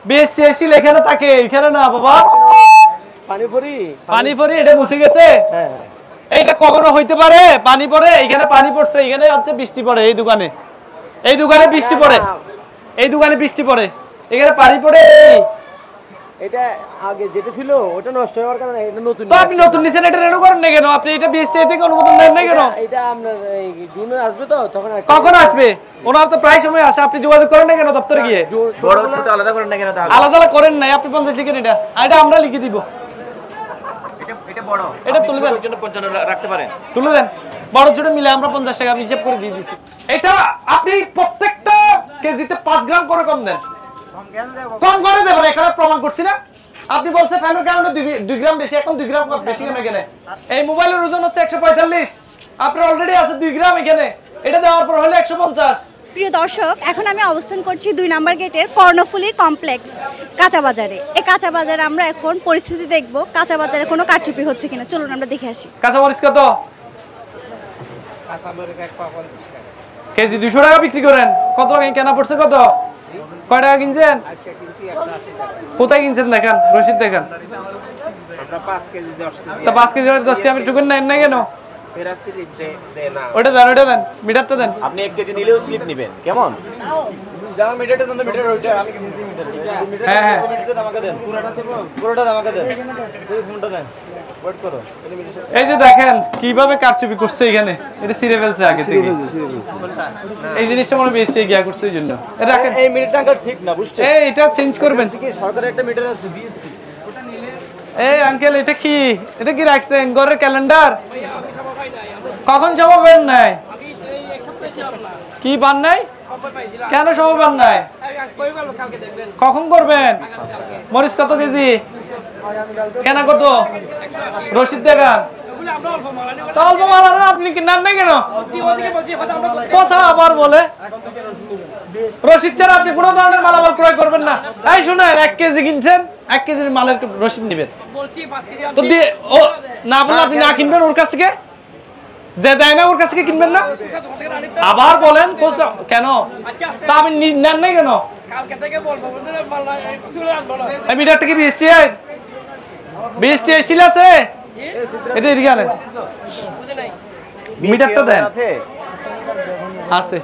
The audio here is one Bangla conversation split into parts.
বিএসটি এসিল এখানে থাকে, এখানে না বাবা। পানি পড়ি এটা মুছে গেছে। হ্যাঁ এইটা কখনো হইতে পারে পানি পড়ে? এখানে পানি পড়ছে, এখানে হচ্ছে বৃষ্টি পড়ে। এই দোকানে বৃষ্টি পড়ে, এই দোকানে বৃষ্টি পড়ে, এখানে পানি পড়ে। এটা আগে যেটা ছিল ওটা নষ্ট হওয়ার কারণে এটা নতুন। তো আপনি নতুন নিছেন, এটা রেনো করেন না কেন? আপনি এটা বিএসটি থেকে অনুমোদন নেন না কেন? এটা আপনার এই জুনে আসবে তো, তখন কখন আসবে? ওনার তো প্রায় সময় আসে, আপনি যোগাযোগ করেন না কেন দপ্তরে গিয়ে? বড় ছোট আলাদা করেন না কেন? আলাদা করেন নাই আপনি 50 লিখেন, এটা আমরা লিখে দিব। এটা বড়, এটা তুলে দেন, জন্য 55 রাখতে পারেন। তুলে দেন, বড় ছোট মিলে আমরা 50 টাকা আমি হিসাব করে দিয়ে দিছি। এটা আপনি প্রত্যেকটা কেজিতে 5 গ্রাম করে কম দেন। কম করে দেবেন, এখানে প্রমাণ করছি না। আপনি বলছেন ফ্যানের কারণে 2 গ্রাম বেশি, এখন 2 গ্রাম বেশি কেন এখানে? এই মোবাইলের ওজন হচ্ছে 145, আপনার অলরেডি আছে 2 গ্রাম এখানে, এটা দেওয়ার পর হলে 150। প্রিয় দর্শক, এখন আমি অবস্থান করছি 2 নম্বর গেটের কর্ণফুলী কমপ্লেক্স কাঁচা বাজারে। এই কাঁচা বাজারে আমরা এখন পরিস্থিতি দেখব, কাঁচা বাজারে কোনো কারচুপি হচ্ছে কিনা। চলুন আমরা দেখে আসি। কাঁচা মরিচ কত কেজি? 200 টাকা বিক্রি করেন। কত টাকা কেনা পড়ছে? কত, কয় টাকা কিনছেন? কোথায় কিনছেন দেখান, রসিদ দেখান। 5 কেজি 10 কেজি আমি টুকুন নেন না কেন? ওটা দেন, ওটা দেন, মিটারটা দেন। আপনি 1 কেজি নিলেও স্লিপ নেবেন কেমন? দাম মিটারটা দেন, মিটার ওইটা আমি কিনছি মিটার। হ্যাঁ হ্যাঁ, মিটারটা আমাকে দেন, পুরোটা আমাকে দেন। এই ফোনটা দেন, ওয়েট করো। এই যে দেখেন কিভাবে কারচুপি করছে এখানে, এটা সিরে ফেলছে আগে থেকে। এই জিনিসটা মনে বেশি গিয়া করছে এই জন্য। রাখেন, এই মিটারটা ঠিক না, বুঝছেন? এই এটা চেঞ্জ করবেন। সরকারের একটা মিটার আছে বিএসটি। এই আঙ্কেল, এটা কি? এটা কি রাখছেন ঘরের ক্যালেন্ডার? কখন জমা পাবেন? নাই কি পান নাই? কেন সময় পান নাই? কখন করবেন? মরিচ কত কেজি? কেনা কত? রসিদ দেখান। অল্প মাল আপনি কি নেন নাই কেন? কথা আবার বলে রসিদ ছাড়া আপনি কোনো ধরনের মালামাল ক্রয় করবেন না। এই শুনেন, 1 কেজি কিনছেন, 1 কেজির মালের রসিদ নেবেন তো দিয়ে। ও না বললে আপনি না কিনবেন ওর কাছ থেকে, যে দেয় না ওর কাছ থেকে কিনবেন না? আবার বলেন কেন? তা আমি নেন নাই কেন? মিটার থেকে বিএসটি এসিল আছে, এটা এদিকে আনেন। মিটারটা দেন, আছে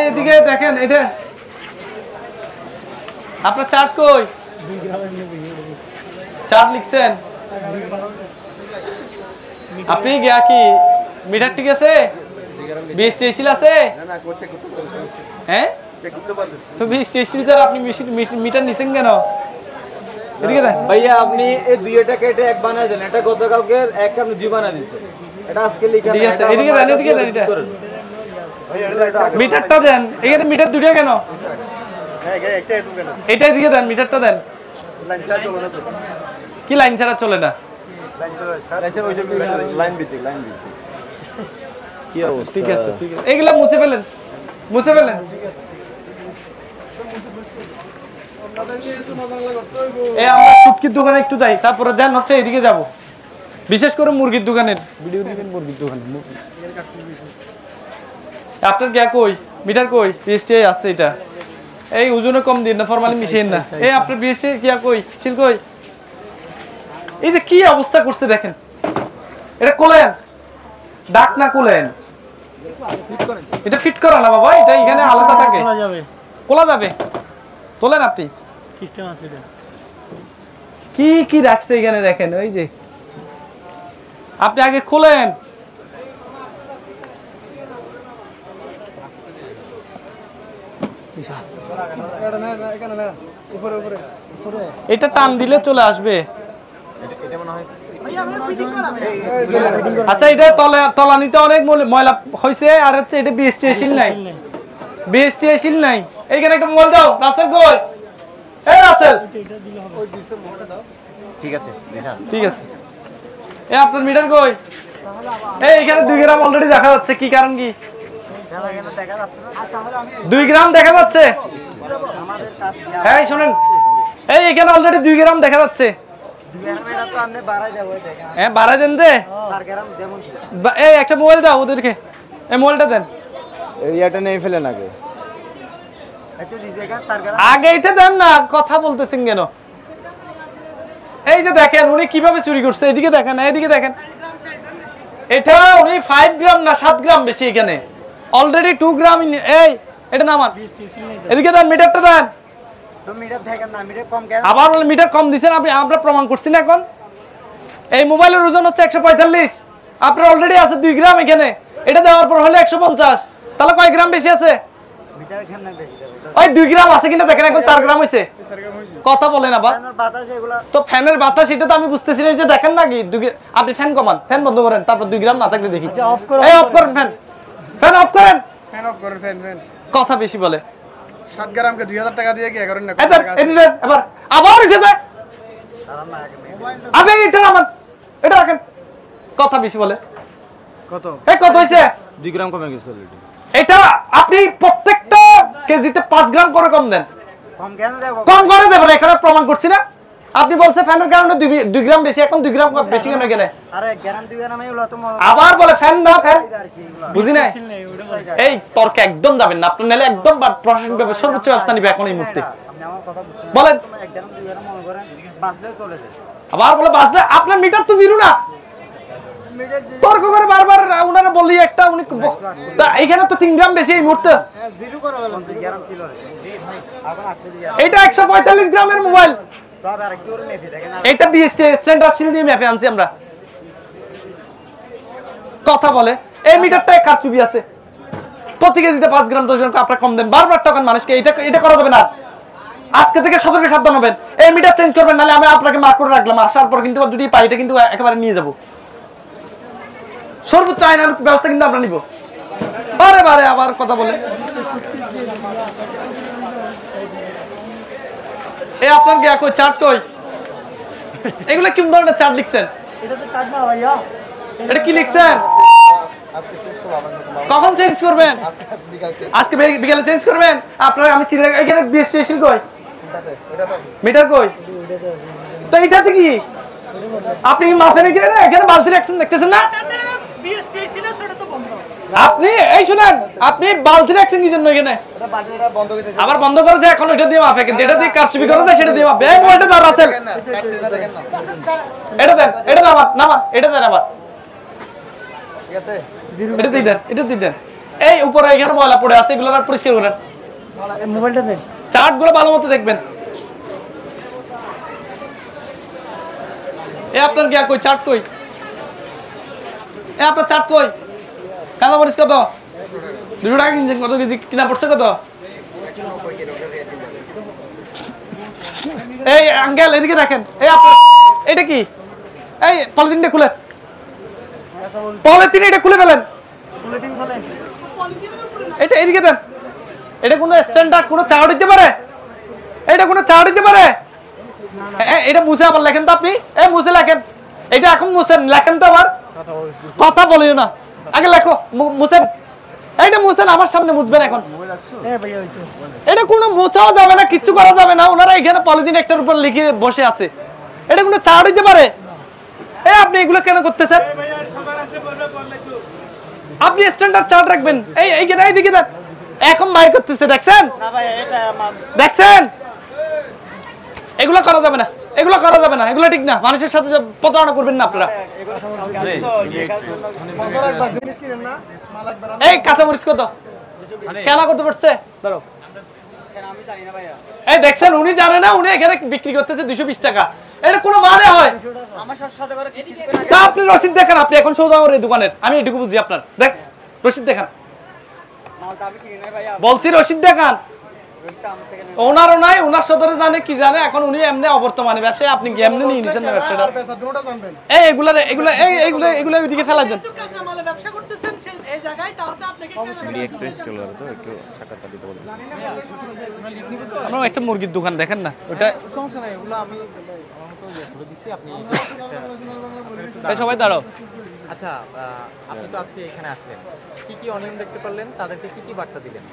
এদিকে দেখেন। এটা আপনার চার্ট কই? 4 লিখছেন আপনি? গিয়া কি মিটার ঠিক আছে? বিএসটি এসিল আছে? হ্যাঁ তো বিএসটি এসিল স্যার, আপনি মিটার নিছেন কেন? এদিকে দেন ভাইয়া, আপনি এই 2টা কেটে 1 বানায় দেন। এটা গতকালকে 1 আপনি 2 বানায় দিয়েছেন। এটা আজকে লিখা ঠিক আছে, এদিকে দেন, এদিকে দেন। এটা মিটারটা দেন, এখানে মিটার 2টা কেন? এটা এদিকে দেন, মিটারটা দেন। কি লাইন ছাড়া চলে না? কি অবস্থা? ঠিক আছে, ঠিক আছে, এগুলা মুছে ফেলেন, মুছে ফেলেন। আমরা শুটকির দোকানে একটু যাই, তারপরে যান হচ্ছে এদিকে যাব, বিশেষ করে মুরগির দোকানের ভিডিও দিবেন। মুরগির দোকানে আপনার গ্যা কই? মিটার কই? বিএসটি আছে এটা। এই ওজনে কম দিন না, ফরমালি মিশিয়ে না। এই আপনার বিএসটি কিয়া কই? শিল কই? এই যে কি অবস্থা করছে দেখেন, এটা কোলেন ডাক না কোলেন, এটা ফিট করা না বাবা, এটা এখানে আলাদা থাকে, খোলা যাবে। তোলেন আপনি, সিস্টেম আছে। কি কি রাখছে এখানে দেখেন, ওই যে আপনি আগে খোলেন। এটা টান দিলে চলে আসবে। আচ্ছা, এটা তলানিতে অনেক ময়লা হয়েছে, আর হচ্ছে এটা বিএসটি এসিল নাই, বিএসটি এসিল নাই। এইখানে একটা মোবাইল দাও, রাসেল কই? এই রাসেল, ঠিক আছে, ঠিক আছে। এই আপনার মিটার কই? এই এখানে 2 গ্রাম অলরেডি দেখা যাচ্ছে, কি কারণ কি? 2 গ্রাম দেখা যাচ্ছে। হ্যাঁ শোনেন, এই এখানে অলরেডি 2 গ্রাম দেখা যাচ্ছে। হ্যাঁ বাড়াই দেন দে। এই একটা মোবাইল দাও ওদেরকে, এই মোবাইলটা দেন। এরিয়াটা নেই ফেলেন আগে। আগে এটা দেন না, কথা বলতেছেন কেন? এই যে দেখেন উনি কিভাবে চুরি করছে, এদিকে দেখেন, এদিকে দেখেন। এটা উনি 5 গ্রাম না 7 গ্রাম বেশি এখানে, অলরেডি 2 গ্রাম। এই এটা নামান, এদিকে দেন, মিটারটা দেন। আবার বলে মিটার কম দিচ্ছেন আপনি, আমরা প্রমাণ করছি না এখন। এই মোবাইলের ওজন হচ্ছে 145, আপনার অলরেডি আছে 2 গ্রাম এখানে, এটা দেওয়ার পর হলে 150, তাহলে কয় গ্রাম বেশি আছে? ওই 2 গ্রাম আছে কিনা দেখেন, এখন 4 গ্রাম হয়েছে। কথা বলেন আবার। তো ফ্যানের বাতাস এটা তো আমি বুঝতেছি না, এটা দেখেন নাকি? আপনি ফ্যান কমান, ফ্যান বন্ধ করেন, তারপর 2 গ্রাম না থাকলে দেখি। এই অফ করেন ফ্যান, ফ্যান অফ করেন। ফ্যান অফ করেন, ফ্যান কথা বেশি বলে। 7 গ্রামকে 2000 টাকা দিয়ে কি করেন না? এবার আবার উঠে দেয়, আপনি এটা রাখেন। কথা বেশি বলে। কত? এই কত হইছে? 2 গ্রাম কমে গেছে অলরেডি। এটা আপনি প্রত্যেকটা কেজিতে 5 গ্রাম করে কম দেন। কম করে দেবেন, এখানে প্রমাণ করছি না। আপনি বলছে ফ্যানের কারণে 2 গ্রাম বেশি, এখন 2 গ্রাম বেশি কেন এখানে? আবার বলে ফ্যান না, ফ্যান বুঝি না। এই তর্ক একদম যাবেন না আপনি, নাহলে একদম প্রশাসনিক ভাবে সর্বোচ্চ ব্যবস্থা নিবে এখন এই মুহূর্তে। বলেন আবার বলে বাঁচলে আপনার মিটার তো জিরো না। তর্ক করে বারবার উনারা বলি একটা, উনি এখানে তো 3 গ্রাম বেশি এই মুহূর্তে। এটা 145 গ্রামের মোবাইল, এটা বিএসটি স্ট্যান্ডার্ড সিল দিয়ে ম্যাপে আনছি আমরা। কথা বলে এই মিটারটায় কারচুপি আছে, প্রতি কেজিতে 5 গ্রাম 10 গ্রাম আপনারা কম দেন, বারবার টাকার মানুষকে। এটা করা যাবে না। আজকে থেকে সতর্ক সাবধান হবেন, এই মিটার চেঞ্জ করবেন, নাহলে আমি আপনাকে মার্ক করে রাখলাম, আসার পর কিন্তু যদি পাই এটা কিন্তু একেবারে নিয়ে যাব। সর্বোচ্চ আইনানুগ ব্যবস্থা কিন্তু আমরা নিব। বারে বারে আবার কথা বলে। এই আপনার কি একই চার্ট কই? এগুলা কি ধরনের চার্ট লিখছেন? এটা কি লিখছেন? কখন চেঞ্জ করবেন? আজকে বিকেলে চেঞ্জ করবেন। আপনারা আমি চিনি এখানে বিএসটি স্টেশন কই? মিটার কই? তো এটাতে কি আপনি কি মাফে রেখে না? এখানে বালতির অ্যাকশন দেখতেছেন না? আপনি এই শুনেন, আপনি বালতির অ্যাকশন কি জন্য এখানে আবার বন্ধ করেছে? এখন ওইটা দিয়ে মাফে, যেটা দিয়ে কারচুপি করেছে সেটা দিয়ে মাফে। এই মোবাইলটা দাও রাসেল, এটা দেন, এটা নামা নামা, এটা দেন আবার, ঠিক আছে? এটা দিয়ে দেন, এটা দিয়ে দেন। এই উপরে এখানে ময়লা পড়ে আছে, এগুলো পরিষ্কার করেন। মোবাইলটা দেন, চার্টগুলো ভালো মতো দেখবেন। এ আপনার কি কই চার্ট কই? এ আপনার চার্ট কই? কাঁচা মরিচ কত? 200 টাকা কিনছেন, কত কেজি কিনা পড়ছে কত? এই আঙ্কেল এদিকে দেখেন, এই আপনার এটা কি? এই পলিথিনটা খুলে, পলিথিন এটা খুলে ফেলেন, এটা এদিকে দেন। এটা কোনো স্ট্যান্ডার্ড কোনো চাও দিতে পারে? এটা কোনো চাও দিতে পারে? এটা মুছে আবার লেখেন তো আপনি, এই মুছে লেখেন। এটা এখন মুছেন, লেখেন তো আবার, কথা বলিও না, আগে লেখো, মুছেন। এইটা মুছেন, আমার সামনে মুছবেন এখন। এটা কোনো মুছাও যাবে না, কিচ্ছু করা যাবে না। ওনারা এখানে পলিথিন একটার উপর লিখে বসে আছে, এটা কোনো চাও দিতে পারে? এই আপনি এগুলো কেন করতেছেন? আপনি স্ট্যান্ডার্ড চার্ট রাখবেন। এইখানে এইদিকে দেন, এখন বাইর করতেছে, দেখছেন? দেখছেন? এগুলো করা যাবে না, এগুলো করা যাবে না, এগুলো ঠিক না। মানুষের সাথে প্রতারণা করবেন না আপনারা। এই কাঁচামরিচ কত? কেনা করতে পারছে? ধরো, এই দেখছেন উনি জানে না, উনি এখানে বিক্রি করতেছে 220 টাকা। এটা কোনো মানে হয়? তা আপনি রসিদ দেখান, আপনি এখন সৌদাগর এই দোকানের, আমি এটুকু বুঝি আপনার। দেখ রসিদ দেখান, বলছি রসিদ দেখান। ওনারও নাই, ওনার সদরে জানে কি জানে, এখন উনি এমনি অবর্তমানে ব্যবসায়, আপনি কি এমনি নিয়ে নিছেন না ব্যবসাটা? এই এগুলা এগুলা এইগুলা এগুলা ওইদিকে ফেলা দেন। আমরা একটা মুরগির দোকান দেখেন না, ওটা সমস্যা নাই, ওগুলো আমি দিছি, আপনি সবাই দাঁড়াও। আচ্ছা, আপনি তো আজকে এখানে আসলেন, কি কি অনিয়ম দেখতে পারলেন, তাদেরকে কি কি বার্তা দিলেন?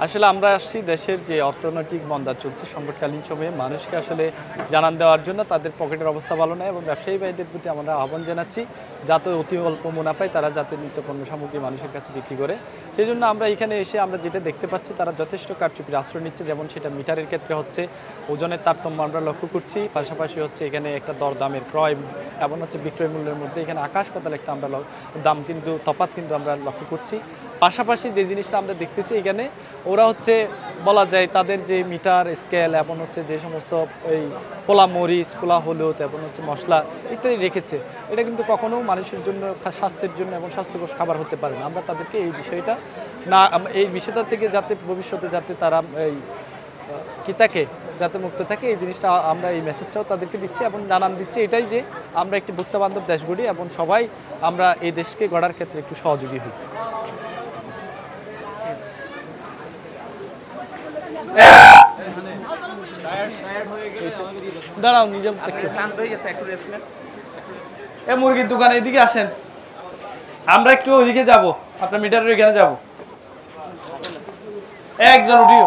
আসলে আমরা আসছি দেশের যে অর্থনৈতিক মন্দা চলছে সংকটকালীন সময়ে মানুষকে আসলে জানান দেওয়ার জন্য, তাদের পকেটের অবস্থা ভালো নয় এবং ব্যবসায়ী ভাইদের প্রতি আমরা আহ্বান জানাচ্ছি যাতে অতি অল্প মুনাফায় তারা যাতে নিত্য পণ্য সামগ্রী মানুষের কাছে বিক্রি করে। সেই জন্য আমরা এখানে এসে আমরা যেটা দেখতে পাচ্ছি তারা যথেষ্ট কারচুপির আশ্রয় নিচ্ছে, যেমন সেটা মিটারের ক্ষেত্রে হচ্ছে, ওজনের তারতম্য আমরা লক্ষ্য করছি, পাশাপাশি হচ্ছে এখানে একটা দরদামের ক্রয় এবং হচ্ছে বিক্রয় মূল্যের মধ্যে এখানে আকাশ পাতাল একটা আমরা দাম কিন্তু তফাৎ কিন্তু আমরা লক্ষ্য করছি। পাশাপাশি যে জিনিসটা আমরা দেখতেছি এখানে ওরা হচ্ছে বলা যায় তাদের যে মিটার স্কেল এবং হচ্ছে যে সমস্ত এই কোলা মরিচ, কোলা হলুদ এবং হচ্ছে মশলা ইত্যাদি রেখেছে, এটা কিন্তু কখনো মানুষের জন্য, স্বাস্থ্যের জন্য এবং স্বাস্থ্যকর খাবার হতে পারে না। আমরা তাদেরকে এই বিষয়টা না, এই বিষয়টা থেকে যাতে ভবিষ্যতে যাতে তারা এই কি থাকে যাতে মুক্ত থাকে, এই জিনিসটা আমরা এই মেসেজটাও তাদেরকে দিচ্ছি এবং জানান দিচ্ছি এটাই যে আমরা একটি ভোক্তা বান্ধব দেশ গড়ি এবং সবাই আমরা এই দেশকে গড়ার ক্ষেত্রে একটু সহযোগী হই। দাঁড়াও নিজে মুরগির দোকানে এদিকে আসেন, আমরা একটু ওইদিকে যাব, আপনার মিটারের এখানে যাব। একজন উঠিও।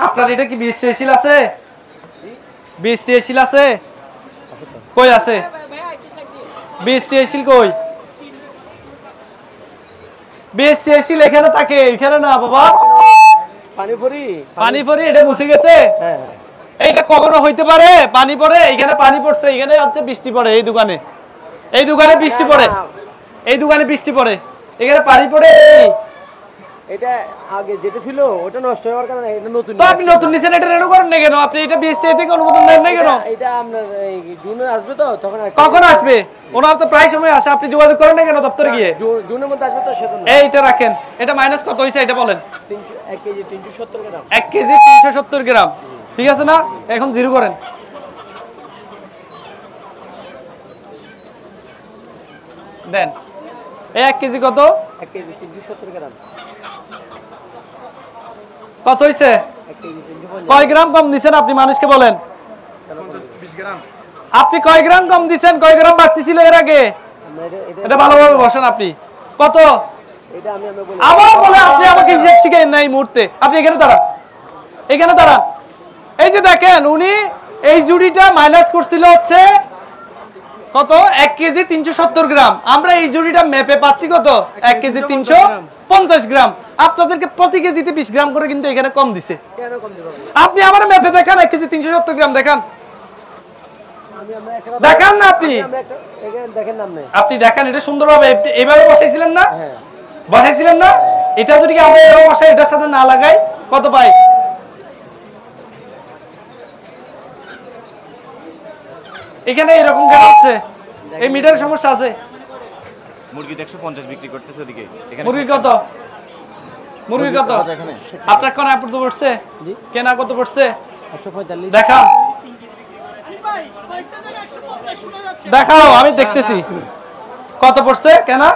আপনার এটা কি 20 টেসিল আছে? 20 টেসিল আছে? কই আছে 20 টেসিল? কই 20 টেসিল? এখানে থাকে, এখানে না বাবা। পানি পড়ি এটা মুছে গেছে। এইটা কখনো হইতে পারে? পানি পড়ে, এখানে পানি পড়ছে, এখানে হচ্ছে বৃষ্টি পড়ে, এই দোকানে বৃষ্টি পড়ে, এই দোকানে বৃষ্টি পড়ে, এখানে পানি পড়ে। এটা আগে যেটা ছিল ওটা নষ্ট হওয়ার কারণে এটা নতুন। তো আপনি নতুন নিছেন, এটা রেনু করেন না কেন? আপনি এটা বিএসটি থেকে অনুমোদন নেন না কেন? এটা আপনার জুনে আসবে তো, তখন কখন আসবে? ওনার তো প্রায় সময় আসে, আপনি যোগাযোগ করেন না কেন দপ্তরে গিয়ে? জুনের মধ্যে আসবে তো, সেজন্য। এইটা রাখেন, এটা মাইনাস কত হইছে এটা বলেন। 1 কেজি 370 গ্রাম। 1 কেজি 370 গ্রাম, ঠিক আছে না? এখন জিরো করেন। দেন এই 1 কেজি কত? 1 কেজি 370 গ্রাম। কত হইছে? 1 কেজি 350। কয় গ্রাম কম দিবেন আপনি মানুষকে বলেন? 20 গ্রাম। আপনি কয় গ্রাম কম দিবেন? কয় গ্রাম বাড়তি ছিল এর আগে? এটা ভালোভাবে বসেন আপনি। কত? এটা আমি বলি। আবার বলে আপনি আমাকে হিসাব শিখাইন না এই মুহূর্তে। আপনি এখানে দাঁড়ান, এখানে দাঁড়ান। এই যে দেখেন উনি এই জুড়িটা মাইনাস করছিল হচ্ছে কত? 1 কেজি 370 গ্রাম। আমরা এই জুড়িটা মেপে পাচ্ছি কত? 1 কেজি 350 গ্রাম। আপনাদেরকে প্রতি কেজিতে 20 গ্রাম করে কিন্তু এখানে কম দিছে। কেন কম দিবেন? আপনি আমার মেপে দেখান 1 কেজি 370 গ্রাম দেখান। দেখান না আপনি, দেখেন নাম নেই আপনি দেখান। এটা সুন্দরভাবে এইভাবে বসাইছিলেন না? হ্যাঁ বসাইছিলেন না? এটা যদি আমরা এরকম বসাই, এটার সাথে না লাগাই কত পাই? এখানে এরকম কেন হচ্ছে? এই মিটারের সমস্যা আছে। মুরগি 150 বিক্রি করতেছে ওদিকে। মুরগি কত? মুরগি কত? আপনার কোন আপনি তো পড়ছে? কেনা কত পড়ছে? 145। দেখাও, দেখাও, আমি দেখতেছি কত পড়ছে কেনা।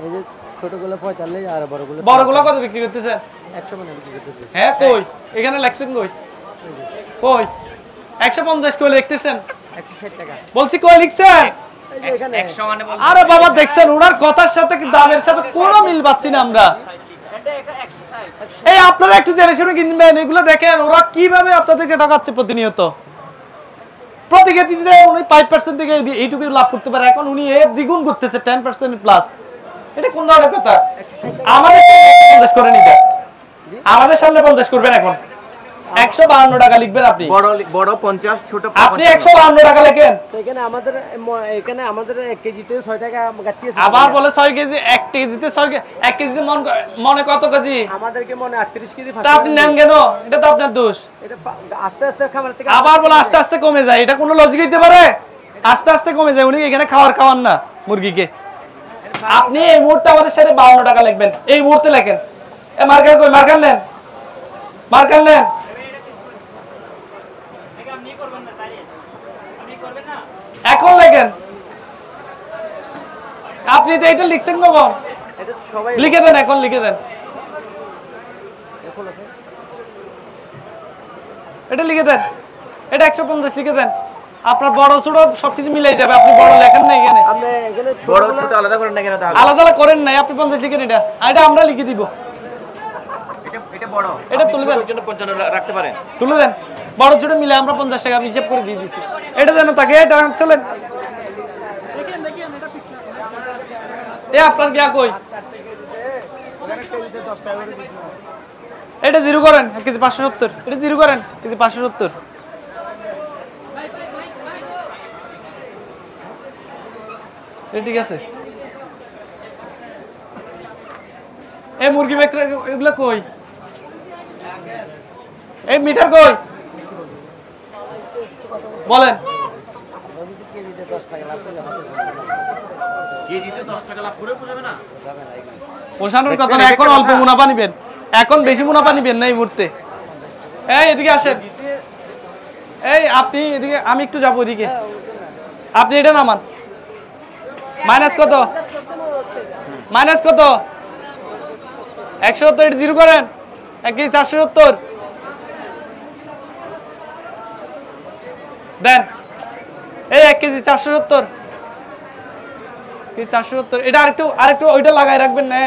এই যে ছোটগুলো 45 আর বড়গুলো বড়গুলো কত বিক্রি করতেছেন? 100 মানে বিক্রি করতেছে। হ্যাঁ কই? এখানে লেখছেন কই? কই 150 কই লিখতেছেন? 160 টাকা বলছি কই লিখছেন? এই যে এখানে 100 মানে বল। আরে বাবা দেখছেন ওনার কথার সাথে কি দামের সাথে কোনো মিল পাচ্ছি না আমরা। এই আপনারা একটু জেনে শুনে কিনবেন, এগুলো দেখেন ওরা কিভাবে আপনাদেরকে ঠকাচ্ছে প্রতিনিয়ত। প্রতি কেজিতে উনি 5% থেকে এইটুকু লাভ করতে পারে, এখন উনি এর দ্বিগুণ করতেছে 10% প্লাস। এটা কোন ধরনের কথা? আমাদের 50 করে নিবেন, আমাদের সামনে 50 করবেন। এখন 152 টাকা লিখবেন আপনি। বড় 50, ছোট আপনি 152 টাকা লেখেন। তো এখানে আমাদের 1 কেজিতে 6 টাকা গাচ্ছি আছে। আবার বলে 6 কেজি, 1 কেজিতে 1 কেজিতে মনে কত কেজি? আমাদেরকে মনে 38 কেজি তা আপনি নেন কেন? এটা তো আপনার দোষ। এটা আস্তে আস্তে খাবার থেকে আবার বলে আস্তে আস্তে কমে যায়, এটা কোনো লজিক হইতে পারে? আস্তে আস্তে কমে যায়, উনি এখানে খাওয়ান না মুরগিকে। আপনি এই মুহূর্তে আমাদের সাথে 52 টাকা লিখবেন, এই মুহূর্তে লেখেন। এ মার্কার কই? মার্কার নেন, মার্কার নেন। এখন লেখেন। আপনি তো এটা লিখছেন কখন? এটা তো সবাই লিখে দেন, এখন লিখে দেন। এখন আছে এটা লিখে দেন, এটা 150 লিখে দেন। আপনার বড় ছোট সবকিছু মিলাই যাবে। আপনি বড় লেখেন না এখানে, আমরা এখানে বড় ছোট আলাদা করেন না কেন তাহলে? আলাদা করেন নাই, আপনি 50 লিখেন। এটা আমরা লিখে দিব। বড় এটা তুলে দেন, জন্য 55 রাখতে পারেন। তুলে দেন। বড় ছোট মিলে আমরা 50 টাকা আমি হিসাব করে দিয়ে দিছি। এটা যেন তাকে এটা চলেন। এ আপনার কি কই? এটা জিরো করেন 1 কেজি 570। এটা জিরো করেন কেজি 570। ঠিক আছে। এই মুরগি বেকরা এগুলা কই? এই মিটার কই বলেন? কেজিতে 10 টাকা লাভ করে পোষাবে না? পোষানোর কথা না, এখন অল্প মুনাফা নিবেন, এখন বেশি মুনাফা নিবেন না এই মুহূর্তে। এই এদিকে আসেন, এই আপনি এদিকে, আমি একটু যাবো এদিকে, আপনি এটা নামান। মাইনাস কত? মাইনাস কত? 170। এটা জিরো করেন 1 কেজি 470 দেন। এই 1 কেজি 470 470। এটা আরেকটু ওইটা লাগাই রাখবেন না।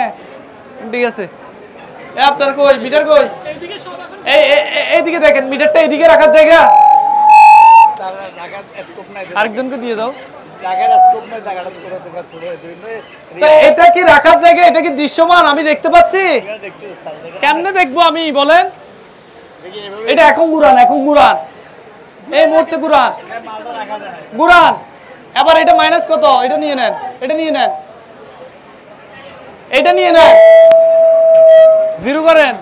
ঠিক আছে। এ আপনার কই মিটার কই? এইদিকে দেখেন, মিটারটা এইদিকে রাখার জায়গা। আরেকজনকে দিয়ে দাও। এটা কি রাখার জায়গা? এটা কি দৃশ্যমান আমি দেখতে পাচ্ছি? কেমনে দেখবো আমি বলেন? এটা এখন গুরান, এই মুহূর্তে গুরান। এবার এটা মাইনাস কত? এটা নিয়ে নেন, এটা নিয়ে নেন, জিরো করেন।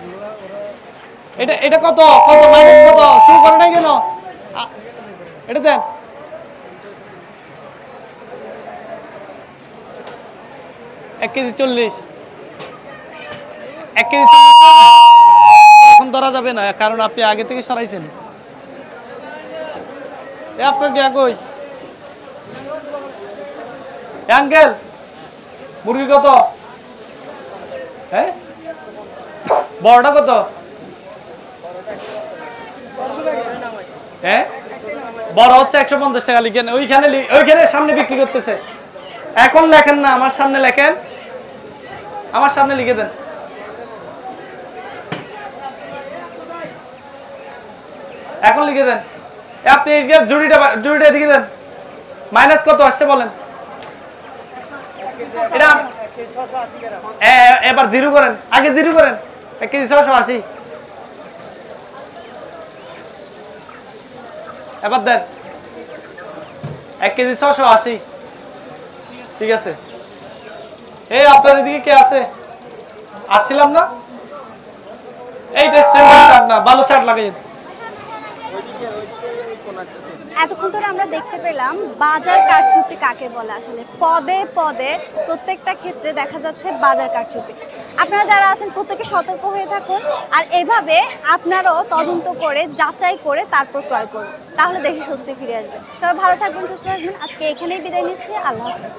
এটা কত মাইনাস কত? শুরু করে নাই কেন? এটা দেন। এক কেজি 40। 1 কেজি 40 এখন ধরা যাবে না, কারণ আপনি আগে থেকে সরাইছেন। এ আপনার কি কই? আঙ্কেল মুরগি কত? হ্যাঁ বড়টা কত? হ্যাঁ বড় হচ্ছে 150 টাকা। লিখেন ওইখানে সামনে বিক্রি করতেছে। এখন লেখেন না, আমার সামনে লেখেন, আমার সামনে লিখে দেন। এখন লিখে দেন। আপনি জুড়িটা দিকে দেন। মাইনাস কত আসছে বলেন? এটা এবার জিরো করেন, আগে জিরো করেন। 1 কেজি 680। এবার দেন 1 কেজি 680। ঠিক আছে। এই আপনার এদিকে কে আছে? আসছিলাম না? এইটা স্ট্যান্ডার্ড চার্ট না, ভালো চার্ট লাগাই। এতক্ষণ ধরে আমরা দেখতে পেলাম বাজার কারচুপি কাকে বলে। আসলে পদে পদে প্রত্যেকটা ক্ষেত্রে দেখা যাচ্ছে বাজার কারচুপি। আপনারা যারা আছেন প্রত্যেকে সতর্ক হয়ে থাকুন, আর এভাবে আপনারাও তদন্ত করে যাচাই করে তারপর ক্রয় করুন, তাহলে দেশে স্বস্তি ফিরে আসবে। সবাই ভালো থাকবেন, সুস্থ থাকবেন। আজকে এখানেই বিদায় নিচ্ছি। আল্লাহ হাফেজ।